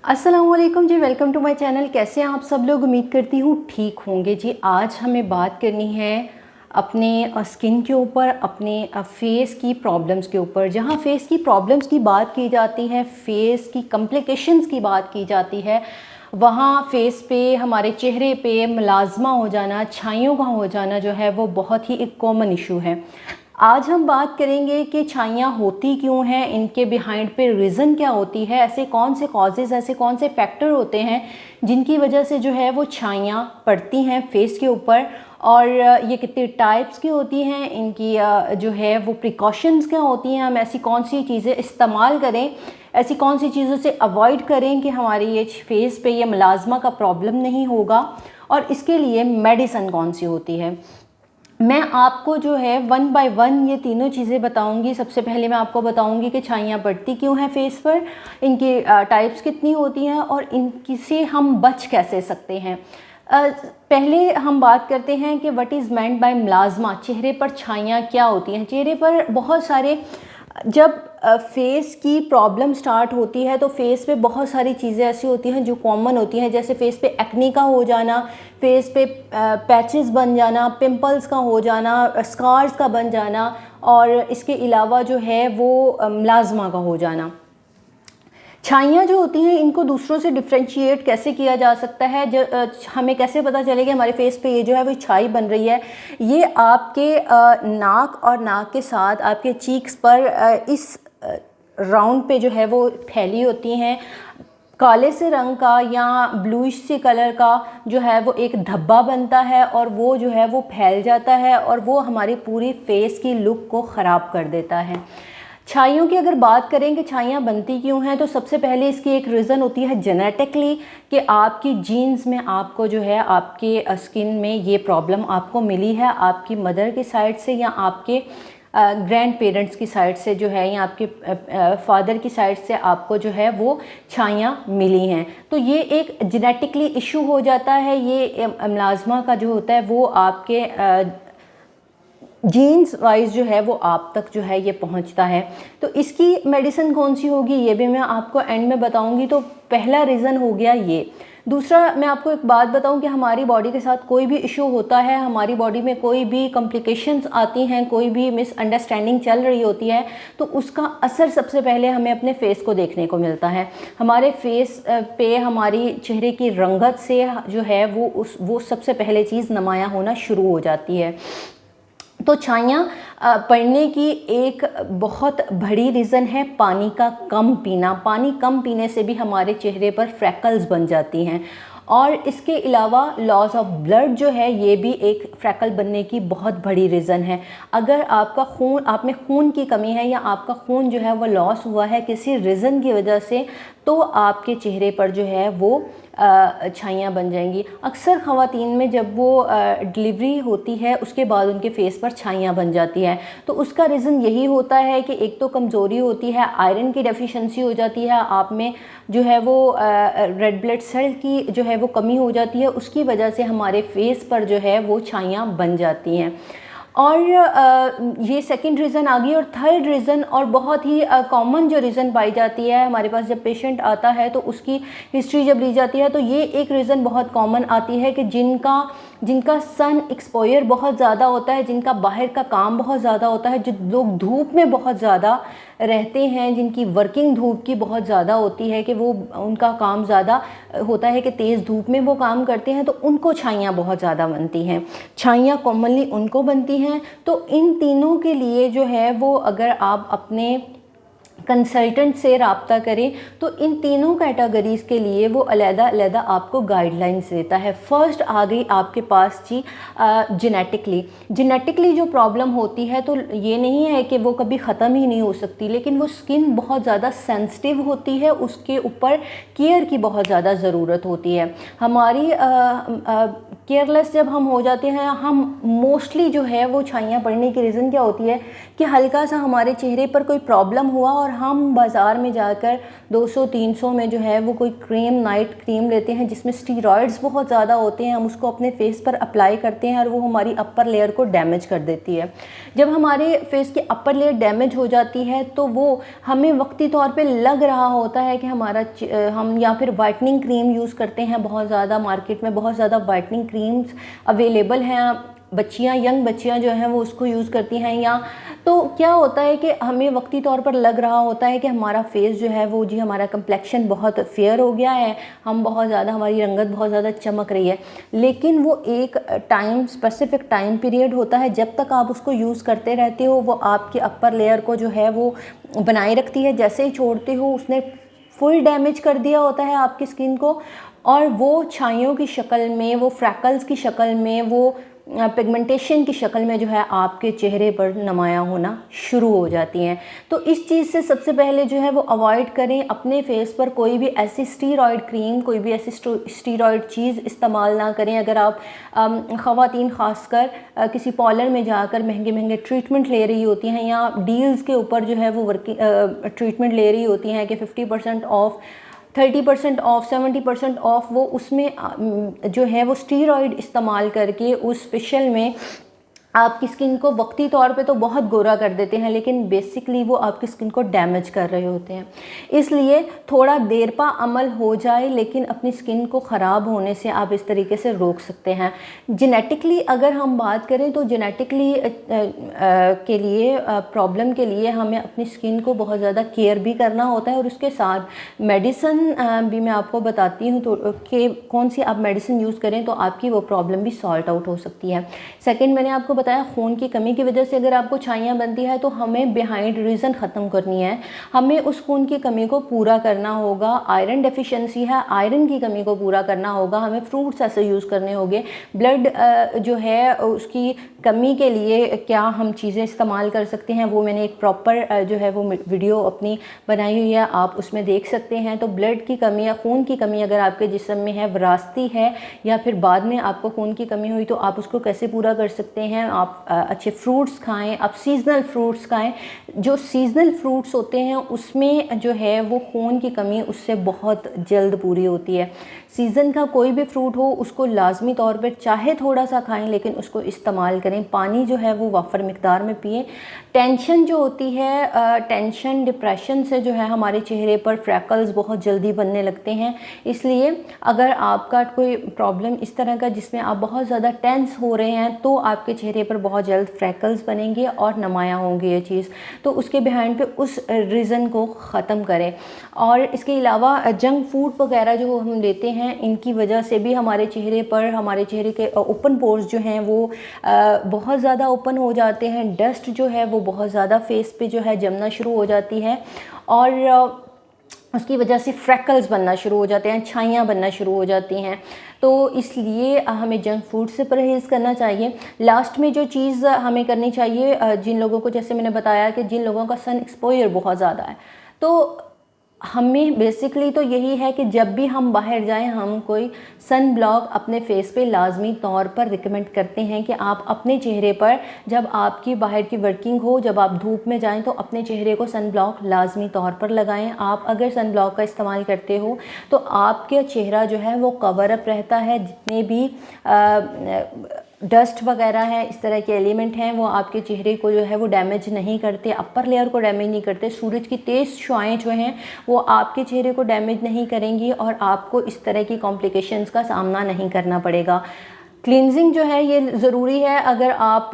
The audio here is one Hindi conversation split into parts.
अस्सलाम वालेकुम जी, वेलकम टू माय चैनल। कैसे हैं आप सब लोग? उम्मीद करती हूँ ठीक होंगे जी। आज हमें बात करनी है अपने स्किन के ऊपर, अपने फेस की प्रॉब्लम्स के ऊपर। जहाँ फेस की प्रॉब्लम्स की बात की जाती है, फेस की कॉम्प्लिकेशंस की बात की जाती है, वहाँ फेस पे, हमारे चेहरे पे मलाज़मा हो जाना, छाइयों का हो जाना जो है वो बहुत ही एक कॉमन इशू है। आज हम बात करेंगे कि छाइयाँ होती क्यों हैं, इनके बिहाइंड पे रीज़न क्या होती है, ऐसे कौन से कॉजेज़, ऐसे कौन से फैक्टर होते हैं जिनकी वजह से जो है वो छाइयाँ पड़ती हैं फेस के ऊपर, और ये कितने टाइप्स की होती हैं, इनकी जो है वो प्रिकॉशंस क्या होती हैं, हम ऐसी कौन सी चीज़ें इस्तेमाल करें, ऐसी कौन सी चीज़ों से अवॉइड करें कि हमारी ये फेस पे ये मलाज़मा का प्रॉब्लम नहीं होगा, और इसके लिए मेडिसिन कौन सी होती है। मैं आपको जो है वन बाय वन ये तीनों चीज़ें बताऊंगी। सबसे पहले मैं आपको बताऊंगी कि छाइयाँ पड़ती क्यों हैं फेस पर, इनकी टाइप्स कितनी होती हैं और इनकी से हम बच कैसे सकते हैं। पहले हम बात करते हैं कि व्हाट इज़ मेंट बाय मलाज़मा। चेहरे पर छाइयाँ क्या होती हैं? चेहरे पर बहुत सारे, जब फेस की प्रॉब्लम स्टार्ट होती है तो फेस पे बहुत सारी चीज़ें ऐसी होती हैं जो कॉमन होती हैं, जैसे फेस पे एक्ने का हो जाना, फेस पे पैचेस बन जाना, पिंपल्स का हो जाना, स्कार्स का बन जाना, और इसके अलावा जो है वो मलाज़मा का हो जाना। छाइयाँ जो होती हैं इनको दूसरों से डिफ्रेंशिएट कैसे किया जा सकता है, हमें कैसे पता चलेगा हमारे फेस पे ये जो है वो छाई बन रही है। ये आपके नाक और नाक के साथ आपके चीक्स पर इस राउंड पे जो है वो फैली होती हैं। काले से रंग का या ब्लूइश से कलर का जो है वो एक धब्बा बनता है, और वो जो है वो फैल जाता है, और वो हमारी पूरी फेस की लुक को ख़राब कर देता है। छाइयों की अगर बात करें कि छाइयाँ बनती क्यों हैं, तो सबसे पहले इसकी एक रीज़न होती है जेनेटिकली, कि आपकी जीन्स में आपको जो है आपके स्किन में ये प्रॉब्लम आपको मिली है, आपकी मदर की साइड से या आपके ग्रैंड पेरेंट्स की साइड से जो है, या आपके फादर की साइड से आपको जो है वो छाइयाँ मिली हैं। तो ये एक जेनेटिकली इशू हो जाता है। ये मलाज़मा का जो होता है वो आपके जीन्स वाइज जो है वो आप तक जो है ये पहुंचता है। तो इसकी मेडिसिन कौन सी होगी ये भी मैं आपको एंड में बताऊंगी। तो पहला रीज़न हो गया ये। दूसरा, मैं आपको एक बात बताऊं कि हमारी बॉडी के साथ कोई भी इशू होता है, हमारी बॉडी में कोई भी कॉम्प्लिकेशंस आती हैं, कोई भी मिसअंडरस्टैंडिंग चल रही होती है, तो उसका असर सबसे पहले हमें अपने फेस को देखने को मिलता है। हमारे फेस पे, हमारी चेहरे की रंगत से जो है वो सबसे पहले चीज़ नुमायाँ होना शुरू हो जाती है। तो छाइयाँ पड़ने की एक बहुत बड़ी रीज़न है पानी का कम पीना। पानी कम पीने से भी हमारे चेहरे पर फ्रैकल्स बन जाती हैं, और इसके अलावा लॉस ऑफ ब्लड जो है ये भी एक फ्रैकल बनने की बहुत बड़ी रीज़न है। अगर आपका खून, आप में खून की कमी है, या आपका खून जो है वो लॉस हुआ है किसी रीज़न की वजह से, तो आपके चेहरे पर जो है वो छाइयाँ बन जाएंगी। अक्सर ख़वातीन में जब वो डिलीवरी होती है उसके बाद उनके फेस पर छाइयाँ बन जाती है, तो उसका रीज़न यही होता है कि एक तो कमज़ोरी होती है, आयरन की डेफिशिएंसी हो जाती है, आप में जो है वो रेड ब्लड सेल की जो है वो कमी हो जाती है, उसकी वजह से हमारे फेस पर जो है वो छाइयाँ बन जाती हैं। और ये सेकंड रीज़न आ गई। और थर्ड रीज़न, और बहुत ही कॉमन जो रीज़न पाई जाती है हमारे पास, जब पेशेंट आता है तो उसकी हिस्ट्री जब ली जाती है, तो ये एक रीज़न बहुत कॉमन आती है कि जिनका सन एक्सपोजर बहुत ज़्यादा होता है, जिनका बाहर का काम बहुत ज़्यादा होता है, जो लोग धूप में बहुत ज़्यादा रहते हैं, जिनकी वर्किंग धूप की बहुत ज़्यादा होती है, कि वो उनका काम ज़्यादा होता है कि तेज़ धूप में वो काम करते हैं, तो उनको छाइयाँ बहुत ज़्यादा बनती हैं। छाइयाँ कॉमनली उनको बनती हैं। तो इन तीनों के लिए जो है वो, अगर आप अपने कंसल्टेंट से रब्ता करें तो इन तीनों कैटेगरीज़ के लिए वो अलग-अलग आपको गाइडलाइंस देता है। फर्स्ट आ गई आपके पास जी जेनेटिकली जो प्रॉब्लम होती है, तो ये नहीं है कि वो कभी ख़त्म ही नहीं हो सकती, लेकिन वो स्किन बहुत ज़्यादा सेंसिटिव होती है, उसके ऊपर केयर की बहुत ज़्यादा ज़रूरत होती है। हमारी केयरलेस जब हम हो जाते हैं, हम मोस्टली जो है वो छाइयाँ पड़ने की रीज़न क्या होती है कि हल्का सा हमारे चेहरे पर कोई प्रॉब्लम हुआ और हम बाज़ार में जाकर 200-300 में जो है वो कोई क्रीम, नाइट क्रीम लेते हैं जिसमें स्टीरॉयड्स बहुत ज़्यादा होते हैं, हम उसको अपने फेस पर अप्लाई करते हैं और वो हमारी अपर लेयर को डैमेज कर देती है। जब हमारे फेस की अपर लेयर डैमेज हो जाती है तो वो हमें वक्ती तौर पे लग रहा होता है कि हम या फिर वाइटनिंग क्रीम यूज़ करते हैं बहुत ज़्यादा, मार्केट में बहुत ज़्यादा वाइटनिंग क्रीम्स अवेलेबल हैं, बच्चियाँ, यंग बच्चियाँ जो हैं वो उसको यूज़ करती हैं। या तो क्या होता है कि हमें वक्ती तौर पर लग रहा होता है कि हमारा फेस जो है वो जी, हमारा कंप्लेक्शन बहुत फेयर हो गया है, हम बहुत ज़्यादा, हमारी रंगत बहुत ज़्यादा चमक रही है, लेकिन वो एक स्पेसिफिक टाइम पीरियड होता है, जब तक आप उसको यूज़ करते रहते हो वो आपकी अपर लेयर को जो है वो बनाए रखती है। जैसे ही छोड़ते हो उसने फुल डैमेज कर दिया होता है आपकी स्किन को, और वो छाइयों की शक्ल में, वो फ्रैकल्स की शक्ल में, वो पिगमेंटेशन की शक्ल में जो है आपके चेहरे पर नुमाया होना शुरू हो जाती हैं। तो इस चीज़ से सबसे पहले जो है वो अवॉइड करें, अपने फेस पर कोई भी ऐसी स्टीरॉयड क्रीम, कोई भी ऐसी स्टीरॉयड चीज़ इस्तेमाल ना करें। अगर आप ख़वातीन ख़ासकर किसी पार्लर में जाकर महंगे महंगे ट्रीटमेंट ले रही होती हैं या डील्स के ऊपर जो है वो ट्रीटमेंट ले रही होती हैं कि 50% ऑफ, 30% ऑफ, 70% ऑफ, वो उसमें जो है वो स्टीरॉयड इस्तेमाल करके उस फेशियल में आपकी स्किन को वक्ती तौर पे तो बहुत गोरा कर देते हैं, लेकिन बेसिकली वो आपकी स्किन को डैमेज कर रहे होते हैं। इसलिए थोड़ा देर पा अमल हो जाए, लेकिन अपनी स्किन को ख़राब होने से आप इस तरीके से रोक सकते हैं। जेनेटिकली अगर हम बात करें तो जेनेटिकली के लिए प्रॉब्लम के लिए हमें अपनी स्किन को बहुत ज़्यादा केयर भी करना होता है, और उसके साथ मेडिसिन भी मैं आपको बताती हूँ तो कि कौन सी आप मेडिसिन यूज़ करें तो आपकी वो प्रॉब्लम भी सॉल्ट आउट हो सकती है। सेकेंड, मैंने आपको बताया खून की कमी की वजह से अगर आपको छाइयाँ बनती है तो हमें बिहाइंड रीज़न ख़त्म करनी है, हमें उस खून की कमी को पूरा करना होगा। आयरन डेफिशिएंसी है, आयरन की कमी को पूरा करना होगा, हमें फ्रूट्स ऐसे यूज़ करने होंगे। ब्लड जो है उसकी कमी के लिए क्या हम चीज़ें इस्तेमाल कर सकते हैं, वो मैंने एक प्रॉपर जो है वो वीडियो अपनी बनाई हुई है, आप उसमें देख सकते हैं। तो ब्लड की कमी या खून की कमी अगर आपके जिस्म में है, विरासती है, या फिर बाद में आपको खून की कमी हुई, तो आप उसको कैसे पूरा कर सकते हैं। आप अच्छे फ्रूट्स खाएं, आप सीजनल फ्रूट्स खाएं। जो सीजनल फ्रूट्स होते हैं उसमें जो है वो खून की कमी उससे बहुत जल्द पूरी होती है। सीज़न का कोई भी फ्रूट हो उसको लाजमी तौर पर चाहे थोड़ा सा खाएं, लेकिन उसको इस्तेमाल करें। पानी जो है वो वाफर मिकदार में पिए। टेंशन जो होती है, टेंशन, डिप्रेशन से जो है हमारे चेहरे पर फ्रैकल्स बहुत जल्दी बनने लगते हैं। इसलिए अगर आपका कोई प्रॉब्लम इस तरह का जिसमें आप बहुत ज़्यादा टेंस हो रहे हैं तो आपके चेहरे पर बहुत जल्द फ्रैकल्स बनेंगे और नुमाया होंगे ये चीज़। तो उसके बिहाइंड पे उस रीज़न को ख़त्म करें। और इसके अलावा जंक फूड वगैरह जो हम लेते हैं, इनकी वजह से भी हमारे चेहरे पर, हमारे चेहरे के ओपन पोर्स जो हैं वो बहुत ज़्यादा ओपन हो जाते हैं। डस्ट जो है वो बहुत ज़्यादा फेस पे जो है जमना शुरू हो जाती है, और उसकी वजह से फ्रैकल्स बनना शुरू हो जाते हैं, छाइयाँ बनना शुरू हो जाती हैं। तो इसलिए हमें जंक फूड से परहेज़ करना चाहिए। लास्ट में जो चीज़ हमें करनी चाहिए, जिन लोगों को, जैसे मैंने बताया कि जिन लोगों का सन एक्सपोजर बहुत ज़्यादा है, तो हमें बेसिकली तो यही है कि जब भी हम बाहर जाएं, हम कोई सन ब्लॉक अपने फेस पे लाजमी तौर पर रिकमेंड करते हैं कि आप अपने चेहरे पर, जब आपकी बाहर की वर्किंग हो, जब आप धूप में जाएं, तो अपने चेहरे को सन ब्लॉक लाजमी तौर पर लगाएं। आप अगर सन ब्लॉक का इस्तेमाल करते हो तो आपके चेहरा जो है वो कवर अप रहता है। जितने भी डस्ट वगैरह है, इस तरह के एलिमेंट हैं, वो आपके चेहरे को जो है वो डैमेज नहीं करते, अपर लेयर को डैमेज नहीं करते। सूरज की तेज़ शुआएं जो हैं वो आपके चेहरे को डैमेज नहीं करेंगी और आपको इस तरह की कॉम्प्लिकेशंस का सामना नहीं करना पड़ेगा। क्लींजिंग जो है ये ज़रूरी है। अगर आप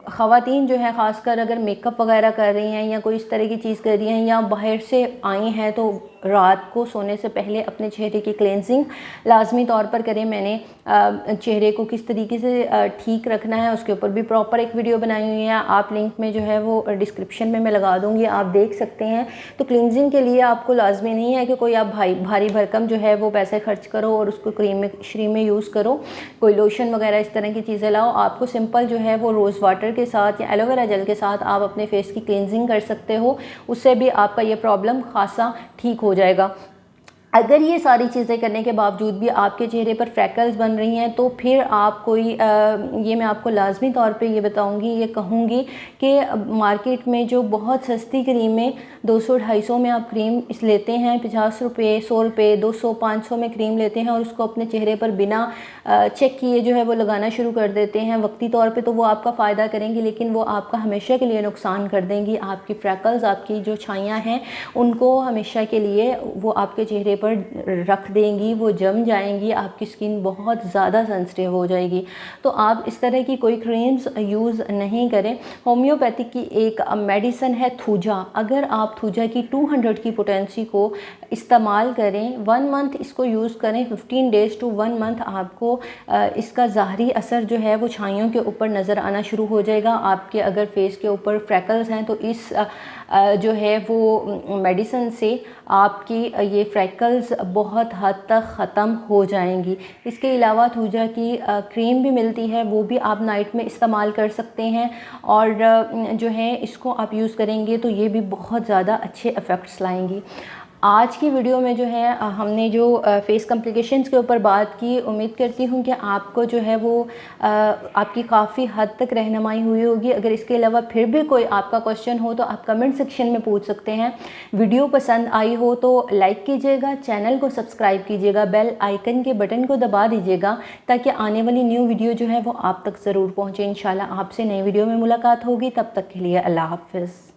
ख़वातीन जो है ख़ासकर अगर मेकअप वगैरह कर रही हैं या कोई इस तरह की चीज़ कर रही हैं या बाहर से आई हैं, तो रात को सोने से पहले अपने चेहरे की क्लेंजिंग लाजमी तौर पर करें। मैंने चेहरे को किस तरीके से ठीक रखना है उसके ऊपर भी प्रॉपर एक वीडियो बनाई हुई है, आप लिंक में जो है वो डिस्क्रिप्शन में मैं लगा दूँगी, आप देख सकते हैं। तो क्लींजिंग के लिए आपको लाजमी नहीं है कि कोई आप भारी भरकम जो है वो पैसे खर्च करो और उसको क्रीम में यूज़ करो, कोई लोशन वगैरह इस तरह की चीज़ें लाओ। आपको सिंपल जो है वो रोज़ वाटर के साथ या एलोवेरा जेल के साथ आप अपने फेस की क्लींजिंग कर सकते हो, उससे भी आपका ये प्रॉब्लम खासा ठीक हो जाएगा। अगर ये सारी चीज़ें करने के बावजूद भी आपके चेहरे पर फ्रैकल्स बन रही हैं तो फिर आप कोई ये मैं आपको लाजमी तौर पे ये बताऊंगी, ये कहूँगी कि मार्केट में जो बहुत सस्ती क्रीमें 200-250 में आप क्रीम इस लेते हैं, 50 रुपये, 100 रुपये, 200, 500 में क्रीम लेते हैं और उसको अपने चेहरे पर बिना चेक किए जो है वो लगाना शुरू कर देते हैं। वक्ती तौर पे तो वो आपका फ़ायदा करेंगी, लेकिन वो आपका हमेशा के लिए नुकसान कर देंगी। आपकी फ्रैकल्स, आपकी जो छाइयाँ हैं, उनको हमेशा के लिए वो आपके चेहरे पर रख देंगी, वो जम जाएंगी, आपकी स्किन बहुत ज़्यादा सेंसिटिव हो जाएगी। तो आप इस तरह की कोई क्रीम्स यूज़ नहीं करें। होम्योपैथिक की एक मेडिसिन है थूजा। अगर आप थूजा की 200 की पोटेंसी को इस्तेमाल करें, 1 मंथ इसको यूज़ करें, 15 डेज़ टू 1 मंथ आपको इसका ज़ाहरी असर जो है वो छाइयों के ऊपर नज़र आना शुरू हो जाएगा। आपके अगर फेस के ऊपर फ्रैकल्स हैं तो इस जो है वो मेडिसिन से आपकी ये फ्रैकल्स बहुत हद तक ख़त्म हो जाएंगी। इसके अलावा थूजा की क्रीम भी मिलती है, वो भी आप नाइट में इस्तेमाल कर सकते हैं और जो है इसको आप यूज़ करेंगे तो ये भी बहुत ज़्यादा अच्छे इफ़ेक्ट्स लाएंगी। आज की वीडियो में जो है हमने जो फेस कॉम्प्लिकेशंस के ऊपर बात की, उम्मीद करती हूँ कि आपको जो है वो आपकी काफ़ी हद तक रहनुमाई हुई होगी। अगर इसके अलावा फिर भी कोई आपका क्वेश्चन हो तो आप कमेंट सेक्शन में पूछ सकते हैं। वीडियो पसंद आई हो तो लाइक कीजिएगा, चैनल को सब्सक्राइब कीजिएगा, बेल आइकन के बटन को दबा दीजिएगा ताकि आने वाली न्यू वीडियो जो है वो आप तक ज़रूर पहुँचे। इंशाल्लाह आपसे नई वीडियो में मुलाकात होगी। तब तक के लिए अल्लाह हाफ़िज़।